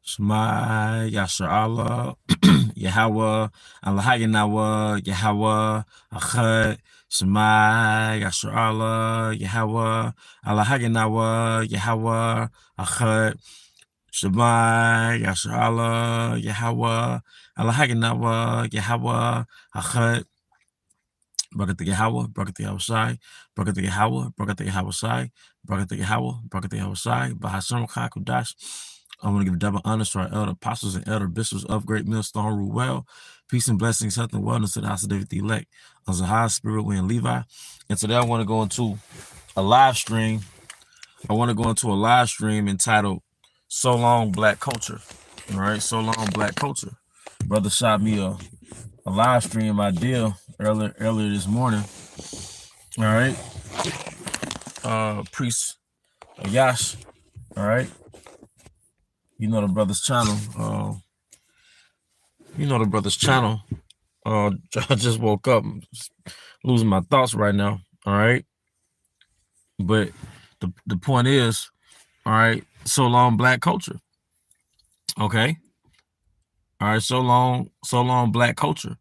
Shema Yasha Allah Yahweh Allah Yahweh Achad Shema Yasha Allah Yahweh Allah Yahweh Achad Shema Yasha Allah Yahweh Allah Yahweh Achad Brakat Yahweh, Brakat Yahushai, Brakat Yahweh, Brakat Yahushai, Brakat Yahweh, Brakat Yahushai, Bahashem Kakudash. I want to give double honors to our elder apostles and elder bishops of Great Millstone Ruel. Peace and blessings, health and wellness to the house of David the elect, on Zahar, Spirit, Wind, Levi. And today I want to go into a live stream. I want to go into a live stream entitled So Long Black Culture. All right, So Long Black Culture. Brother shot me a live stream idea earlier this morning. All right. Priest Yash. All right. You know the brother's channel. I just woke up, losing my thoughts right now. All right. But the point is, all right, so long black culture. Okay. All right, so long black culture.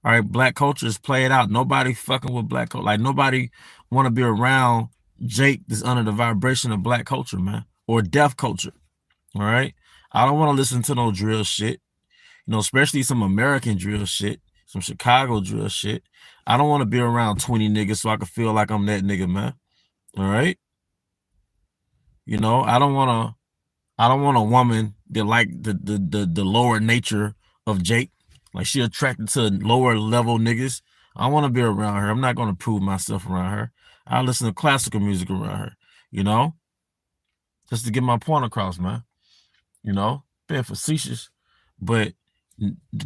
All right, black culture is played out. Nobody fucking with black culture. Like, nobody want to be around Jake that's under the vibration of black culture, man, or deaf culture. All right, I don't want to listen to no drill shit, especially some American drill shit, some Chicago drill shit. I don't want to be around 20 niggas so I can feel like I'm that nigga, man. All right, I don't want a woman that like the lower nature of Jake. Like, she attracted to lower level niggas. I want to be around her. I'm not going to prove myself around her. I listen to classical music around her, just to get my point across, man. Being facetious, but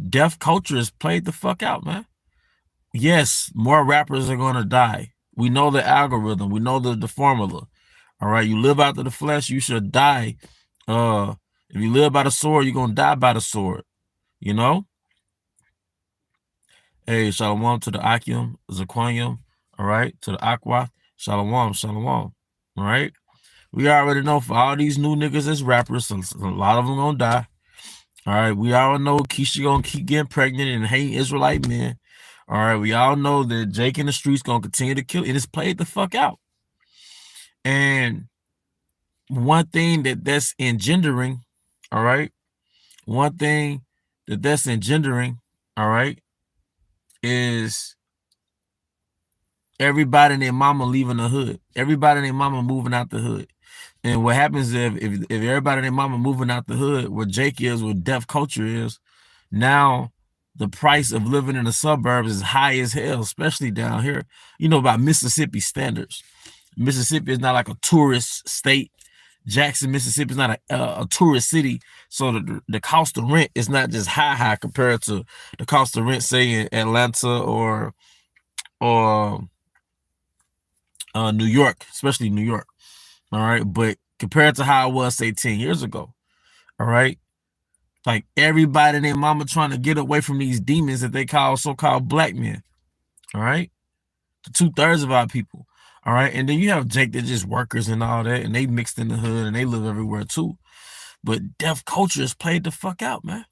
deaf culture is played the fuck out, man. Yes, more rappers are going to die. We know the algorithm. We know the formula. All right, you live out of the flesh, you should die. If you live by the sword, you're going to die by the sword, Hey, shalom to the Akim, Zaquanium, all right, to the Aqua, shalom, all right. We already know for all these new niggas as rappers, a lot of them gonna die. All right, we all know Keisha gonna keep getting pregnant and hating Israelite men. All right, we all know that Jake in the streets gonna continue to kill. It is played the fuck out. And one thing that's engendering, all right, all right, is everybody and their mama leaving the hood. Everybody and their mama moving out the hood. And what happens if everybody and their mama moving out the hood, where Jake is, where deaf culture is, now the price of living in the suburbs is high as hell, especially down here, by Mississippi standards. Mississippi is not like a tourist state. Jackson, Mississippi is not a tourist city. So the cost of rent is not just high compared to the cost of rent, say, in Atlanta or New York, especially New York. All right. But compared to how it was, say, 10 years ago, all right, like, everybody and their mama trying to get away from these demons that they call so-called black men. All right. The 2/3 of our people. All right. And then you have Jake, they're just workers and all that, and they mixed in the hood and they live everywhere too. But deaf culture is played the fuck out, man.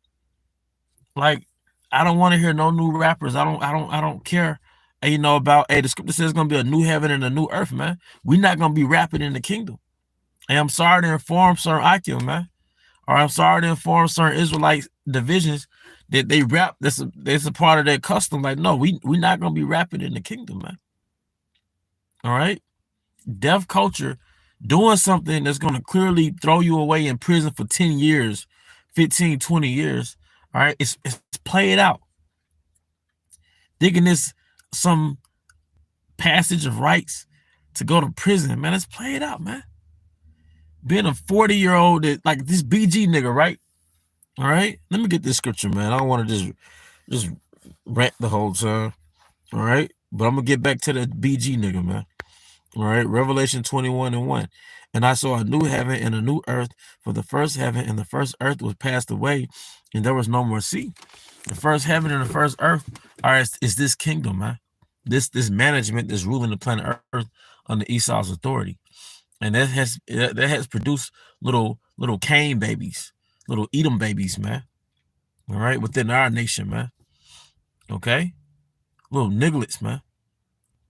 Like, I don't want to hear no new rappers. I don't care. About, the scripture says it's gonna be a new heaven and a new earth, man. We're not gonna be rapping in the kingdom. And I'm sorry to inform certain Akim, man. Or I'm sorry to inform certain Israelite divisions that they rap. That's a part of their custom. Like, no, we're not gonna be rapping in the kingdom, man. All right. Deaf culture doing something that's gonna clearly throw you away in prison for 10 years, 15, 20 years. All right. It's played out. Thinking this some passage of rights to go to prison, man. It's played out, man. Being a 40-year-old that, like, this BG nigga, right? All right. Let me get this scripture, man. I don't want to just rant the whole time. All right. But I'm gonna get back to the BG nigga, man. All right. Revelation 21:1. And I saw a new heaven and a new earth, for the first heaven and the first earth was passed away, and there was no more sea. The first heaven and the first earth is this kingdom, man. This management that's ruling the planet Earth under Esau's authority. And that has produced little Cain babies. Little Edom babies, man. All right, within our nation, man. Okay, little nigglets, man.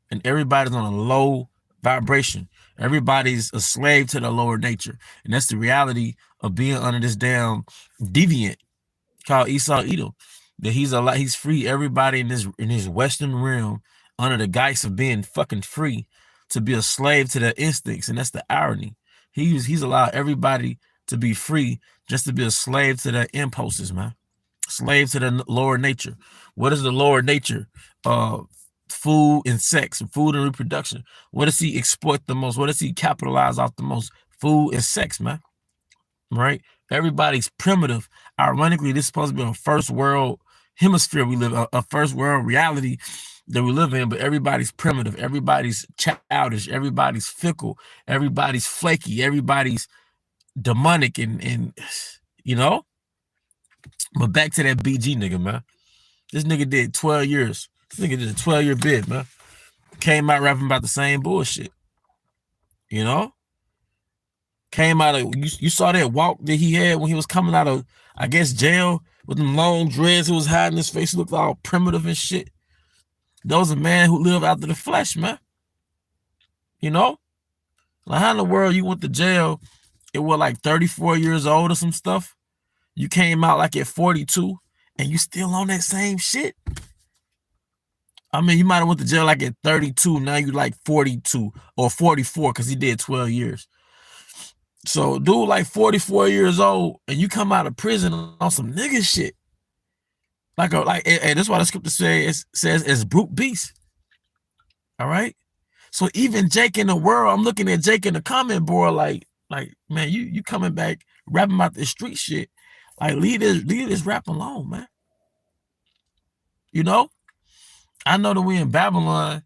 And everybody's on a low vibration. Everybody's a slave to the lower nature, and that's the reality of being under this damn deviant called Esau Edom. That he's free everybody in his Western realm under the guise of being fucking free to be a slave to their instincts, and that's the irony. He's allowed everybody to be free just to be a slave to their impulses, man. Slave to the lower nature. What is the lower nature? Food and sex, food and reproduction. What does he exploit the most? What does he capitalize off the most? Food and sex, man. Right? Everybody's primitive. Ironically, this is supposed to be a first world hemisphere we live, a first world reality that we live in, but everybody's primitive. Everybody's childish. Everybody's fickle. Everybody's flaky. Everybody's demonic and you know? But back to that BG nigga, man. This nigga did 12 years. This nigga did a 12-year bid, man. Came out rapping about the same bullshit. You know? Came out of, you saw that walk that he had when he was coming out of, I guess, jail with them long dreads. He was hiding his face. He looked all primitive and shit. That was a man who lived after the flesh, man. You know? Like, how in the world you went to jail, it was like 34 years old or some stuff? You came out like at 42 and you still on that same shit? I mean, you might have went to jail like at 32. Now you like 42 or 44 because he did 12 years. So dude like 44 years old and you come out of prison on some nigga shit. And that's why the scripture says it's brute beast. All right? So even Jake in the world, I'm looking at Jake in the comment board like man, you coming back rapping about this street shit. Like, leave this rap alone, man. You know? I know that we in Babylon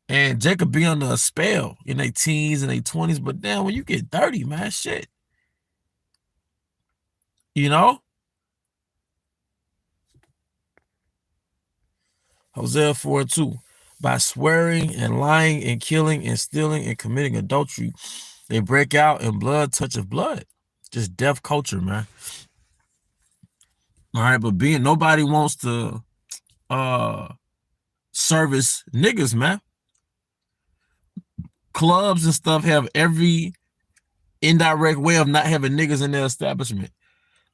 and Jacob be under a spell in their teens and their 20s, but damn, when you get 30, man, shit. You know? Hosea 4:2. By swearing and lying and killing and stealing and committing adultery, they break out and blood toucheth blood. Just deaf culture, man. All right, but nobody wants to service niggas, man. Clubs and stuff have every indirect way of not having niggas in their establishment.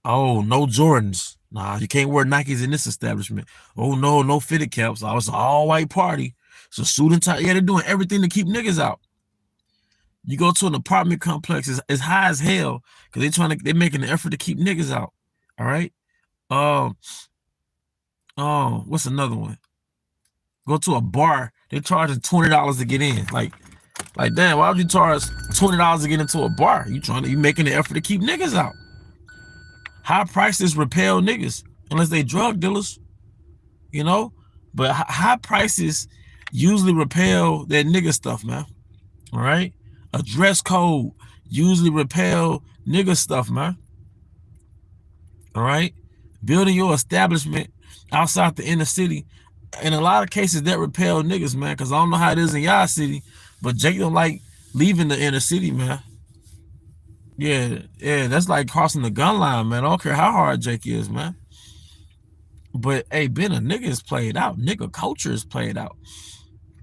Oh, no Jordans. Nah, you can't wear Nikes in this establishment. Oh, no fitted caps. Oh, it's an all-white party. So suit and tie. Yeah, they're doing everything to keep niggas out. You go to an apartment complex, it's high as hell because they're making an effort to keep niggas out. All right. What's another one? Go to a bar, they're charging $20 to get in. Like damn, why would you charge $20 to get into a bar? You making an effort to keep niggas out. High prices repel niggas unless they drug dealers, you know. But high prices usually repel that nigga stuff, man. All right. A dress code usually repel nigga stuff, man. All right. Building your establishment outside the inner city, in a lot of cases that repel niggas, man. Because I don't know how it is in y'all city, but Jake don't like leaving the inner city, man. Yeah, that's like crossing the gun line, man. I don't care how hard Jake is, man. But hey, being a nigga is played out. Nigga culture is played out.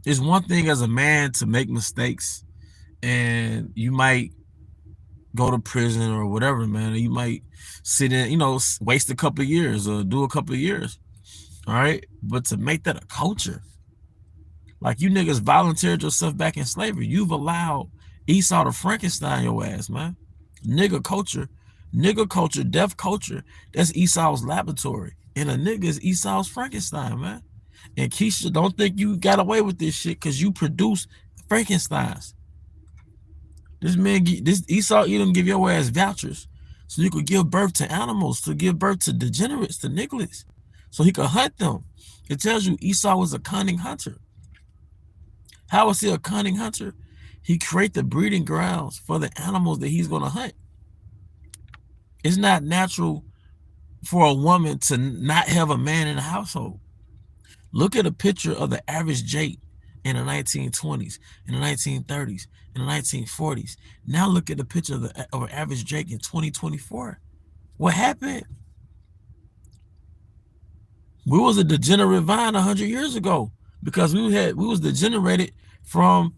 It's one thing as a man to make mistakes, and you might go to prison or whatever, man. You might sit in, waste a couple of years or do a couple of years. All right. But to make that a culture, like you niggas volunteered yourself back in slavery. You've allowed Esau to Frankenstein your ass, man. Nigga culture, deaf culture. That's Esau's laboratory. And a nigga is Esau's Frankenstein, man. And Keisha, don't think you got away with this shit because you produce Frankensteins. This Esau Edom give your ass vouchers so you could give birth to animals, to give birth to degenerates, to nigglets, so he could hunt them. It tells you Esau was a cunning hunter. How was he a cunning hunter? He created the breeding grounds for the animals that he's going to hunt. It's not natural for a woman to not have a man in the household. Look at a picture of the average Jake in the 1920s, in the 1930s, in the 1940s. Now look at the picture of an average Jake in 2024. What happened? We was a degenerate vine 100 years ago because we was degenerated from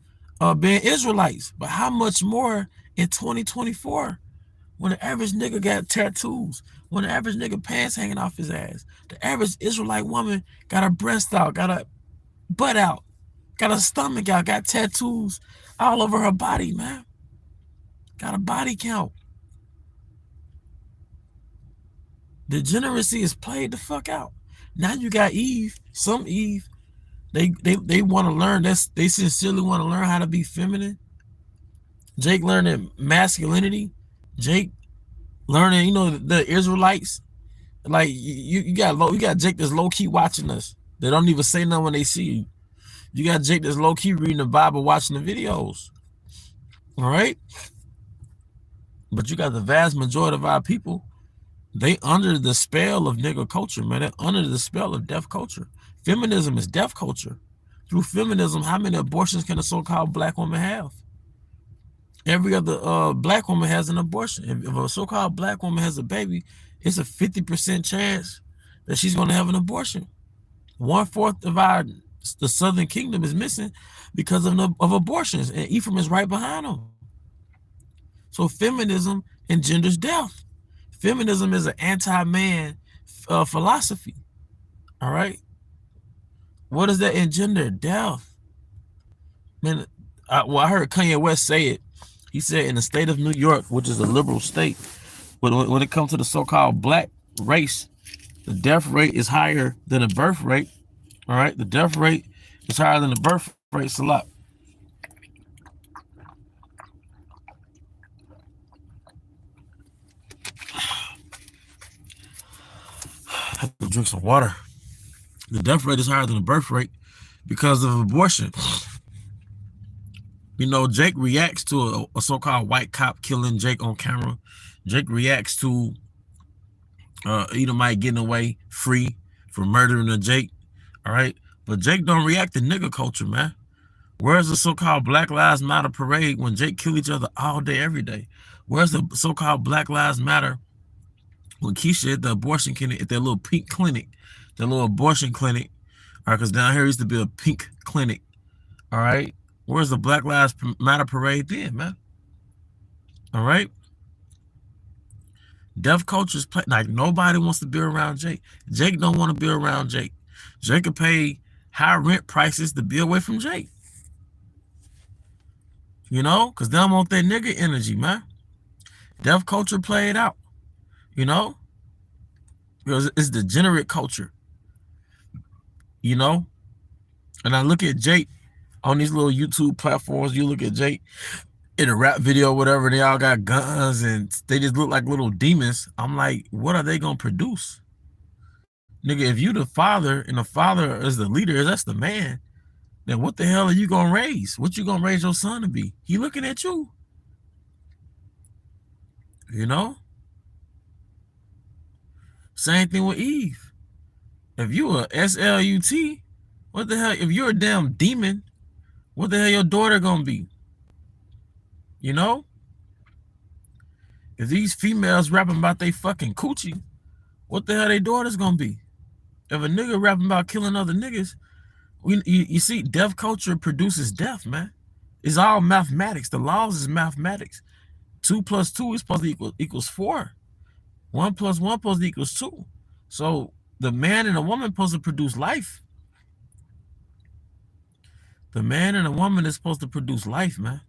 being Israelites. But how much more in 2024 when the average nigga got tattoos, when the average nigga pants hanging off his ass, the average Israelite woman got her breast out, got her butt out, got her stomach out, got tattoos all over her body, man. Got a body count. Degeneracy is played the fuck out. Now you got Eve, some Eve. They want to learn. They sincerely want to learn how to be feminine. Jake learning masculinity. Jake learning, you know, the Israelites. Like you got Jake that's low key watching us. They don't even say nothing when they see you. You got Jake that's low key reading the Bible, watching the videos. All right. But you got the vast majority of our people, they under the spell of nigga culture, man. They're under the spell of deaf culture. Feminism is deaf culture. Through feminism, how many abortions can a so-called black woman have? Every other black woman has an abortion. If a so-called black woman has a baby, it's a 50% chance that she's going to have an abortion. 1/4 of the Southern Kingdom is missing because of abortions, and Ephraim is right behind them. So feminism engenders death. Feminism is an anti-man philosophy. All right. What does that engender? Death. Man, I heard Kanye West say it. He said in the state of New York, which is a liberal state, when it comes to the so-called black race, the death rate is higher than the birth rate. All right. The death rate is higher than the birth rate. It's a lot. I have to drink some water. The death rate is higher than the birth rate because of abortion. You know, Jake reacts to a so-called white cop killing Jake on camera. Jake reacts to Edomite getting away free for murdering a Jake. All right. But Jake don't react to nigga culture, man. Where's the so-called Black Lives Matter parade when Jake kill each other all day, every day? Where's the so-called Black Lives Matter when Keisha at the abortion clinic, at that little pink clinic, that little abortion clinic? All right, because down here used to be a pink clinic. All right. Where's the Black Lives Matter parade then, man? All right. Deaf culture's like nobody wants to be around Jake. Jake don't want to be around Jake. Jake could pay high rent prices to be away from Jake. You know, because they don't want that nigga energy, man. Deaf culture played out. You know, because it's degenerate culture. You know, and I look at Jake on these little YouTube platforms. You look at Jake in a rap video, whatever. They all got guns and they just look like little demons. I'm like, what are they gonna produce, nigga? If you the father and the father is the leader, that's the man. Then what the hell are you gonna raise? What you gonna raise your son to be? He looking at you. You know. Same thing with Eve. If you a SLUT, what the hell? If you're a damn demon, what the hell your daughter gonna be? You know? If these females rapping about they fucking coochie, what the hell their daughters gonna be? If a nigga rapping about killing other niggas, you see, deaf culture produces death, man. It's all mathematics. The laws is mathematics. 2 + 2 is supposed to equals 4. 1 + 1 supposed to equals 2. So the man and the woman supposed to produce life. The man and the woman is supposed to produce life, man.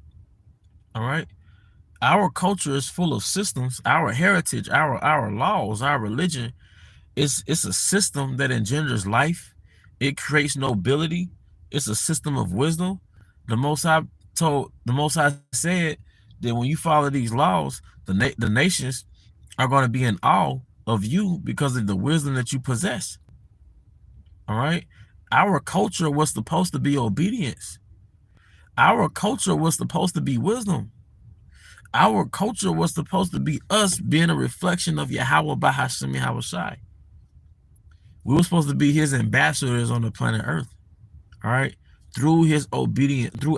All right. Our culture is full of systems. Our heritage, our laws, our religion, it's a system that engenders life. It creates nobility. It's a system of wisdom. The Most High said that when you follow these laws, the nations are going to be in awe of you because of the wisdom that you possess. All right. Our culture was supposed to be obedience. Our culture was supposed to be wisdom. Our culture was supposed to be us being a reflection of Yahweh Bahasham Yahushai. We were supposed to be his ambassadors on the planet Earth. All right. Through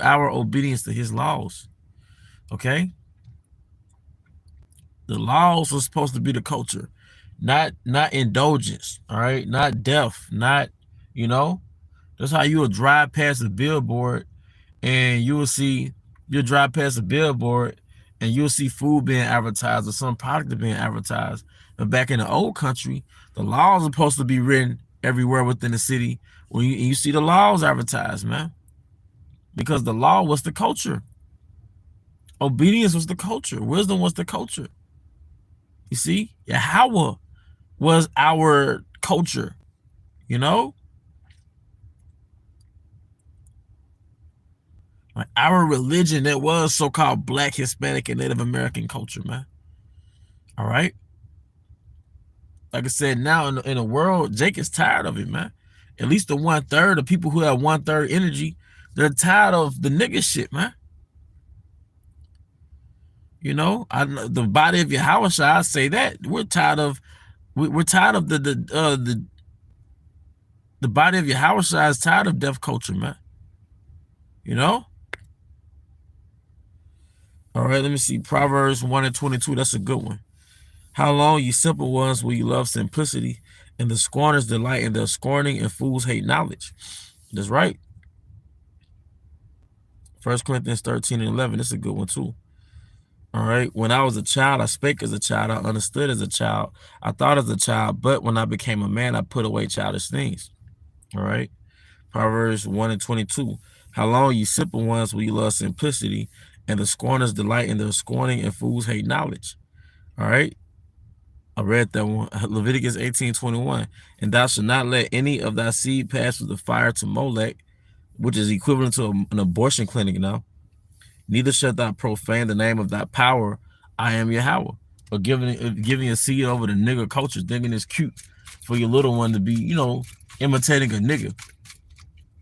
our obedience to his laws. Okay. The laws were supposed to be the culture, not indulgence. All right, not death, not, you know. That's how you will drive past a billboard and you will see, you'll drive past a billboard and you'll see food being advertised or some product being advertised. But back in the old country, the laws are supposed to be written everywhere within the city when you see the laws advertised, man. Because the law was the culture. Obedience was the culture. Wisdom was the culture. You see? Yahweh was our culture, you know? Like our religion, that was so-called Black, Hispanic, and Native American culture, man. All right? Like I said, now in the world, Jake is tired of it, man. At least the 1/3 of people who have 1/3 energy, they're tired of the nigga shit, man. You know, the body of Yahweh, I say that we're tired of the body of Yahweh is tired of deaf culture, man. You know. All right, let me see. Proverbs 1:22. That's a good one. How long, ye simple ones, will you love simplicity, and the scorners delight in their scorning, and fools hate knowledge? That's right. 1 Corinthians 13:11. That's a good one too. All right. When I was a child, I spake as a child. I understood as a child. I thought as a child. But when I became a man, I put away childish things. All right. Proverbs 1:22. How long, ye simple ones, will you love simplicity, and the scorners delight in their scorning, and fools hate knowledge? All right. I read that one. Leviticus 18:21. And thou shalt not let any of thy seed pass through the fire to Molech, which is equivalent to an abortion clinic now. Neither shalt thou profane the name of thy power. I am Yahweh. Or giving a seed over the nigger culture, thinking it's cute for your little one to be, you know, imitating a nigga.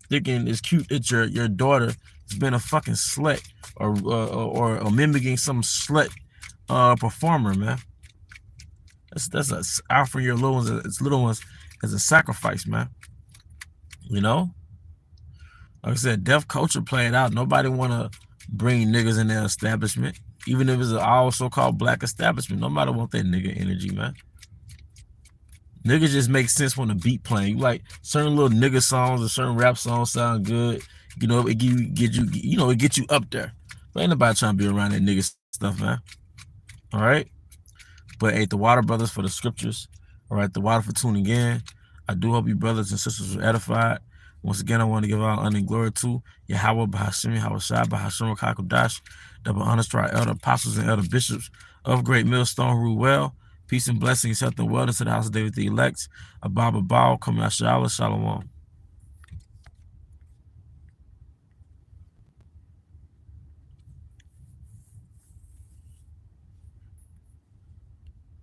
Thinking it's cute that your daughter has been a fucking slut or mimicking some slut performer, man. That's offering your little ones as a sacrifice, man. You know, like I said, deaf culture played out. Nobody want to bring niggas in their establishment, even if it's an all so-called Black establishment. Nobody want that nigga energy, man. Niggas just make sense when the beat playing. You like certain little nigga songs or certain rap songs sound good. You know, it get you up there. But ain't nobody trying to be around that nigga stuff, man. All right. But hey, the water brothers for the scriptures. All right, the water for tuning in. I do hope you brothers and sisters were edified. Once again, I want to give all honor and glory to Yahweh, Bahashim, Yahweh Shai, Bahashim, Kakodash, double honors to our elder apostles and elder bishops of Great Millstone, rule well. Peace and blessings, health and wellness to the house of David the elect. Abba, Baal, Kamasha'Allah, Shalom.